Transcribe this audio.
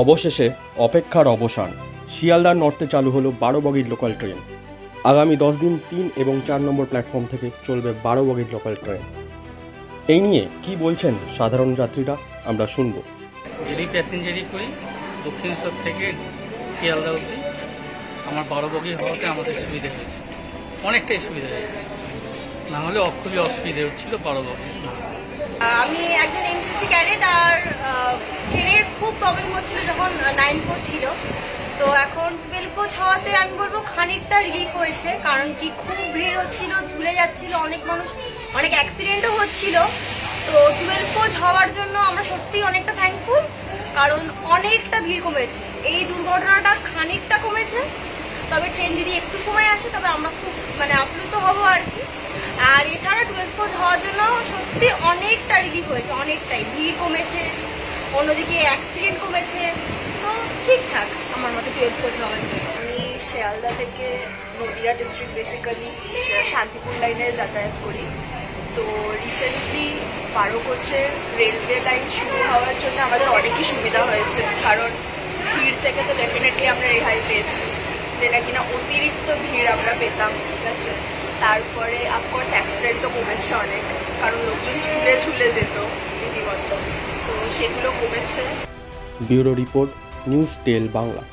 অবশেষে অপেক্ষার অবসান। শিয়ালদার নর্থে চালু হলো 12 বগির লোকাল ট্রেন। আগামী 10 দিন 3 এবং 4 নম্বর প্ল্যাটফর্ম থেকে চলবে 12 বগির লোকাল ট্রেন। এই নিয়ে কি বলছেন সাধারণ যাত্রীরা আমরা শুনব। ডেলি প্যাসেঞ্জারই করি দক্ষিণেশ্বর থেকে শিয়ালদা অবধি। আমার 12 বগি হওয়াতে আমাদের সুবিধা হয়েছে, অনেকটাই সুবিধা হয়েছে, না হলে খুবই অসুবিধা হচ্ছিল 12 বগি। আমি একজন এনসিসি ক্যাডেট, আর ট্রেনের খুব প্রবলেম হচ্ছিল যখন 9 কোচ ছিল। তো এখন 12 কোচ হওয়াতে আমি বলবো খানিকটা রিলিফ হয়েছে, কারণ কি খুব ভিড় হচ্ছিল, ঝুলে যাচ্ছিল অনেক মানুষ, অনেক অ্যাক্সিডেন্টও হচ্ছিল। তো 12 কোচ হওয়ার জন্য আমরা সত্যি অনেকটা থ্যাঙ্কফুল, কারণ অনেকটা ভিড় কমেছে, এই দুর্ঘটনাটা খানিকটা কমেছে। তবে ট্রেন যদি একটু সময় আসে তবে আমরা খুব আপ্লুত হব আর কি। আর এছাড়া 12 কোচ হওয়ার জন্য সত্যি অনেকটা রিলিফ হয়েছে, অনেকটাই ভিড় কমেছে, অন্যদিকে অ্যাক্সিডেন্ট কমেছে। তো ঠিকঠাক আমার মতে 12 কোচ হওয়ার জন্য। আমি শিয়ালদা থেকে নদিয়া ডিস্ট্রিক্ট বেসিক্যালি শান্তিপুর লাইনে যাতায়াত করি। তো রিসেন্টলি 12 কোচের রেলওয়ে লাইন শুরু হওয়ার জন্য আমাদের অনেকই সুবিধা হয়েছে, কারণ ভিড় থেকে তো ডেফিনেটলি আমরা রেহাই পেয়েছি, যেটা কিনা অতিরিক্ত ভিড় আমরা পেতাম। ঠিক আছে, তারপরে অফকোর্স অ্যাক্সিডেন্টও কমেছে অনেক, কারণ লোকজন ঝুলে ঝুলে যেত রীতিমতো, তো সেগুলো কমেছে। ব্যুরো রিপোর্ট, নিউজ টেল বাংলা।